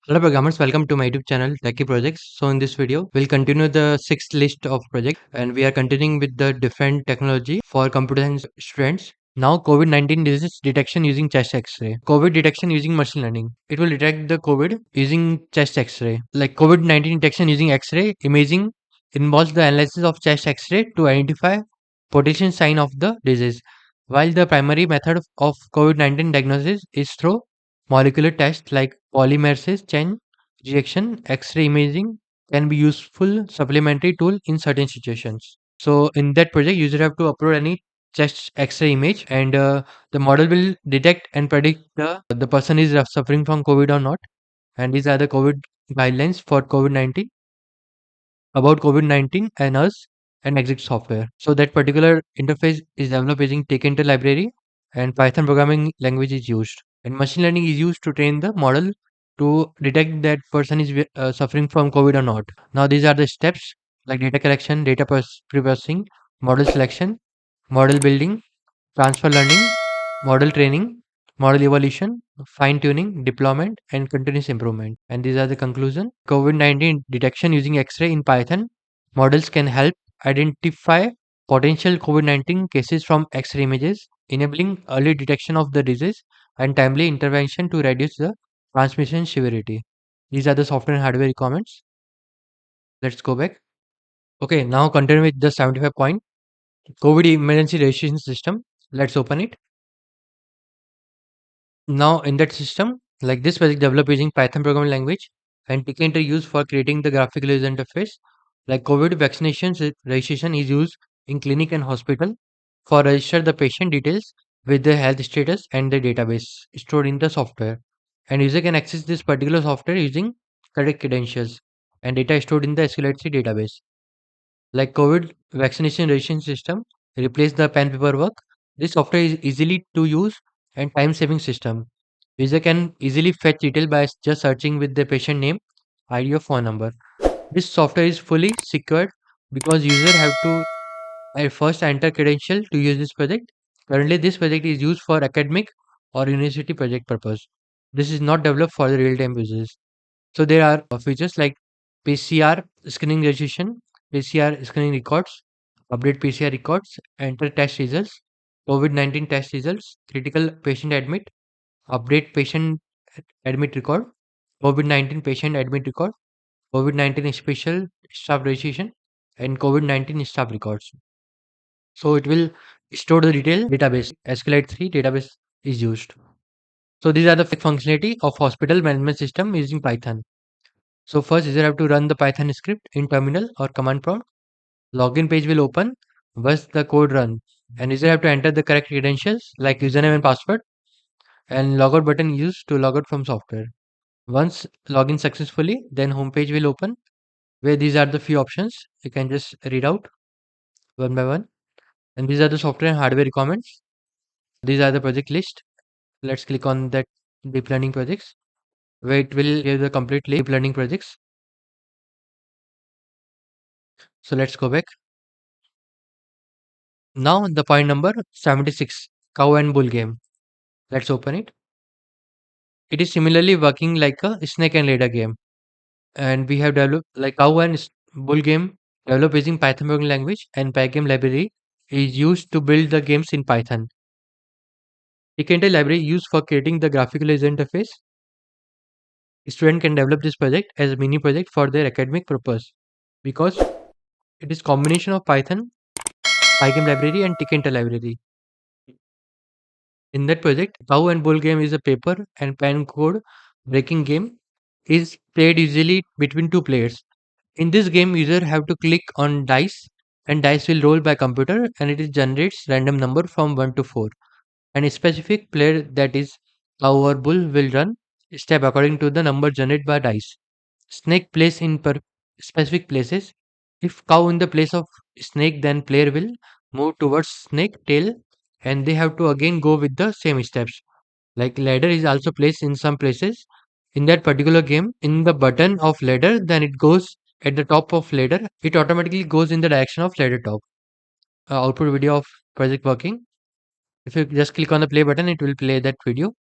Hello programmers, welcome to my YouTube channel Techie Projects. So in this video, we'll continue the sixth list of projects and we are continuing with the different technology for computer science students. Now COVID-19 disease detection using chest X-ray. COVID detection using machine learning. It will detect the COVID using chest X-ray. Like COVID-19 detection using X-ray imaging involves the analysis of chest X-ray to identify potential sign of the disease. While the primary method of COVID-19 diagnosis is through molecular tests like polymerase chain reaction, X-ray imaging can be useful supplementary tool in certain situations. So in that project, user have to upload any chest X-ray image, and the model will detect and predict the person is suffering from COVID or not. And these are the COVID guidelines for COVID-19 about COVID-19 and us and exit software. So that particular interface is developed using Tkinter library and Python programming language is used. And machine learning is used to train the model to detect that person is suffering from COVID or not. Now these are the steps like data collection, data pre-processing, model selection, model building, transfer learning, model training, model evolution, fine tuning, deployment, and continuous improvement. And these are the conclusion. COVID-19 detection using X-ray in Python. Models can help identify potential COVID-19 cases from X-ray images, enabling early detection of the disease and timely intervention to reduce the transmission severity. These are the software and hardware requirements. Let's go back. Okay, now continue with the 75 point. COVID emergency registration system. Let's open it. Now in that system, like this was developed using Python programming language and Tkinter used for creating the graphical user interface. Like COVID vaccinations registration is used in clinic and hospital for register the patient details with their health status and the database stored in the software. And user can access this particular software using correct credentials and data stored in the SQL database. Like COVID vaccination registration system replace the pen paper work. This software is easily to use and time saving system. User can easily fetch detail by just searching with the patient name, ID or phone number. This software is fully secured because user have to first enter credential to use this project. Currently, this project is used for academic or university project purpose. This is not developed for the real-time users. So there are features like PCR screening registration, PCR screening records, update PCR records, enter test results, COVID-19 test results, critical patient admit, update patient admit record, COVID-19 patient admit record, COVID-19 special staff registration, and COVID-19 staff records. So it will store the detail database. SQLite3 database is used. So these are the functionality of hospital management system using Python. So first user have to run the Python script in terminal or command prompt. Login page will open once the code run. And user have to enter the correct credentials like username and password, and logout button used to log out from software. Once login successfully, then home page will open where these are the few options. You can just read out one by one. And these are the software and hardware requirements. These are the project list. Let's click on that deep learning projects where it will give the complete list of deep learning projects. So let's go back. Now the point number 76, cow and bull game. Let's open it. It is similarly working like a snake and ladder game. And we have developed like cow and bull game developed using Python programming language, and Pygame library is used to build the games in Python. Tkinter library used for creating the graphical user interface. Student can develop this project as a mini project for their academic purpose because it is combination of Python, Pygame library and Tkinter library. In that project, cow and bull game is a paper and pen code breaking game is played usually between two players. In this game, user have to click on dice and dice will roll by computer and it generates random number from 1 to 4. And a specific player that is cow or bull will run step according to the number generated by dice. Snake plays in specific places. If cow in the place of snake, then player will move towards snake tail and they have to again go with the same steps. Like ladder is also placed in some places. In that particular game, in the button of ladder, then it goes at the top of ladder. It automatically goes in the direction of ladder top. Output video of project working. If you just click on the play button, it will play that video.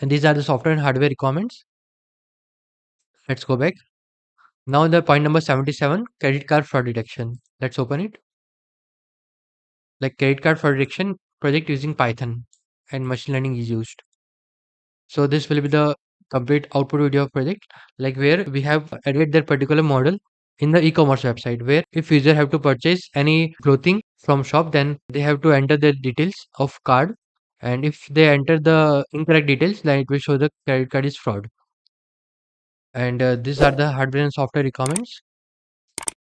And these are the software and hardware requirements. Let's go back. Now the point number 77, credit card fraud detection. Let's open it. Like credit card fraud detection project using Python and machine learning is used. So this will be the complete output video of project, like where we have added that particular model in the e-commerce website, where if user have to purchase any clothing from shop, then they have to enter the details of card, and if they enter the incorrect details, then it will show the credit card is fraud. And these are the hardware and software requirements.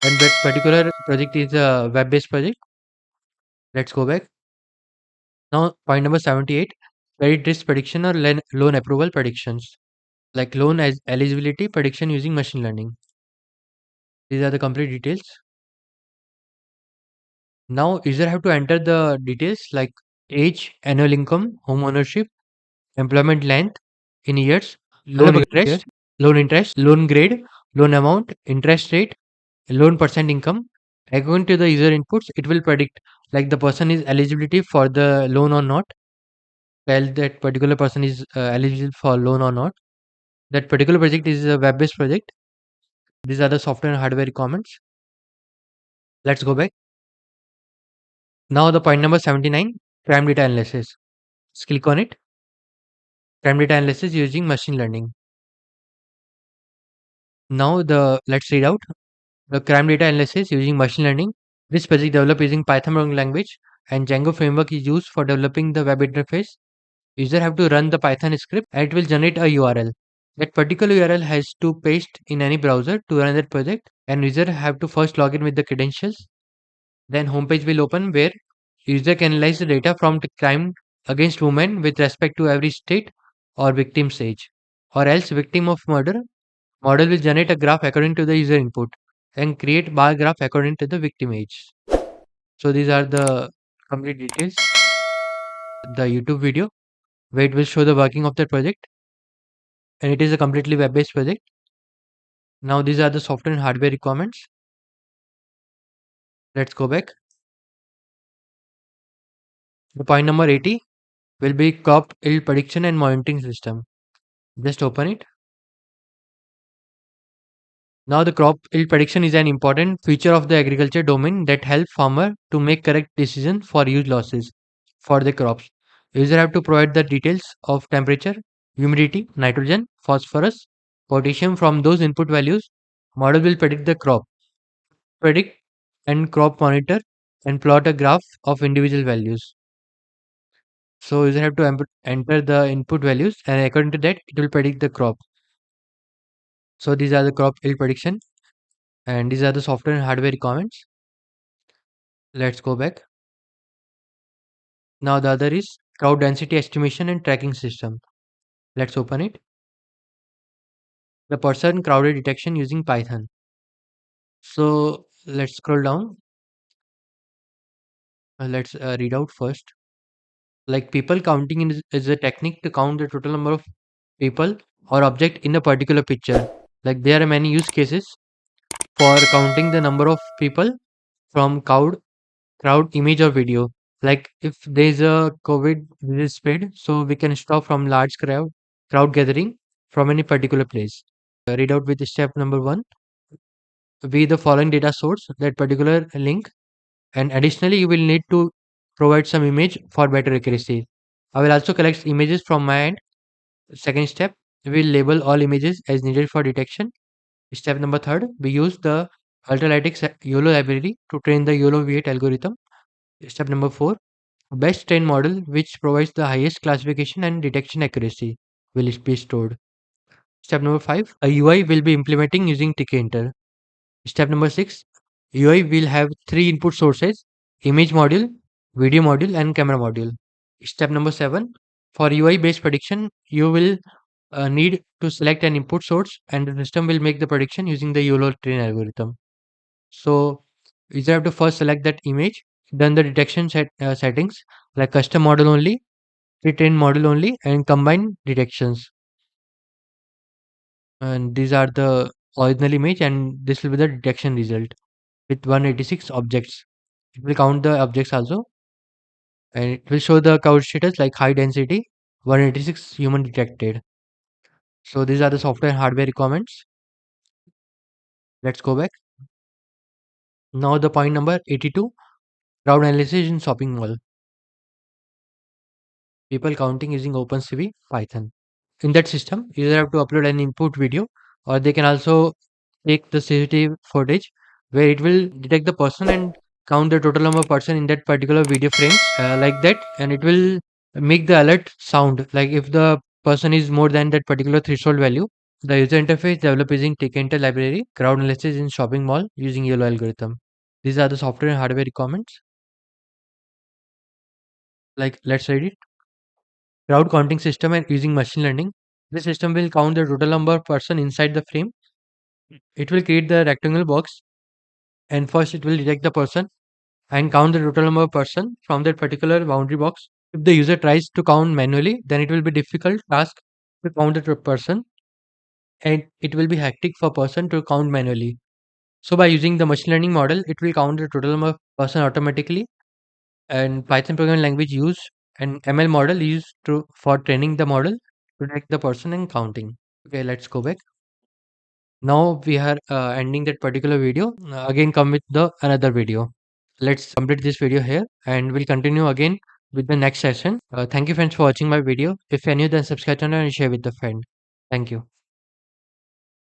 And that particular project is a web-based project. Let's go back. Now point number 78, credit risk prediction or loan approval predictions, like loan as eligibility prediction using machine learning. These are the complete details. Now user have to enter the details like age, annual income, home ownership, employment length in years, loan interest, loan grade, loan amount, interest rate, loan percent income. According to the user inputs, it will predict like the person is eligibility for the loan or not. Tell that particular person is eligible for loan or not. That particular project is a web-based project. These are the software and hardware requirements. Let's go back. Now the point number 79, crime data analysis. Let's click on it. Crime data analysis using machine learning. Now let's read out the crime data analysis using machine learning. This project developed using Python programming language and Django framework is used for developing the web interface. User have to run the Python script and it will generate a URL. That particular URL has to paste in any browser to run that project, and user have to first log in with the credentials. Then homepage will open where user can analyze the data from the crime against women with respect to every state or victim's age, or else victim of murder. Model will generate a graph according to the user input and create bar graph according to the victim age. So these are the complete details. The YouTube video where it will show the working of the project, and it is a completely web-based project. Now these are the software and hardware requirements. Let's go back. The point number 80 will be crop yield prediction and monitoring system. Just open it. Now the crop yield prediction is an important feature of the agriculture domain that helps farmer to make correct decision for yield losses for the crops. User have to provide the details of temperature, humidity, nitrogen, phosphorus, potassium from those input values. Model will predict the crop, predict and crop monitor and plot a graph of individual values. So user have to enter the input values, and according to that it will predict the crop. So these are the crop yield prediction, and these are the software and hardware requirements. Let's go back. Now the other is crowd density estimation and tracking system. Let's open it. The person crowded detection using Python. So let's scroll down. Let's read out first. Like people counting is a technique to count the total number of people or object in a particular picture. Like there are many use cases for counting the number of people from crowd image or video. Like if there is a COVID disease spread, so we can stop from large crowd gathering from any particular place. Read out with step number 1. Be the following data source, that particular link, and additionally you will need to provide some image for better accuracy. I will also collect images from my end. Second step, we will label all images as needed for detection. Step number 3, we use the Ultralytics YOLO library to train the YOLO V8 algorithm. Step number 4, best trained model which provides the highest classification and detection accuracy will be stored. Step number 5, a UI will be implementing using Tkinter. Step number 6, UI will have 3 input sources: image module, video module, and camera module. Step number 7, for UI based prediction, you will need to select an input source and the system will make the prediction using the YOLO train algorithm. So you have to first select that image, then the detection settings like custom model only, pre-trained model only, and combine detections. And these are the original image, and this will be the detection result with 186 objects. It will count the objects also, and it will show the crowd status like high density, 186 human detected. So these are the software and hardware requirements. Let's go back. Now the point number 82, crowd analysis in shopping mall. People counting using OpenCV Python. In that system, you either have to upload an input video, or they can also take the CCTV footage where it will detect the person and count the total number of person in that particular video frame, like that, and it will make the alert sound like if the person is more than that particular threshold value. The user interface developed using Tkinter library, crowd analysis in shopping mall using yellow algorithm. These are the software and hardware requirements. Like, let's read it. Crowd counting system and using machine learning. This system will count the total number of person inside the frame. It will create the rectangle box, and first it will detect the person and count the total number of person from that particular boundary box. If the user tries to count manually, then it will be difficult task to count the person, and it will be hectic for person to count manually. So by using the machine learning model, it will count the total number of person automatically. And Python programming language use and ML model used to for training the model to detect the person and counting. Okay, let's go back. Now we are ending that particular video. Again, come with the another video. Let's complete this video here, and we'll continue again with the next session. Thank you friends for watching my video. If you're new, then subscribe channel and share with the friend. Thank you.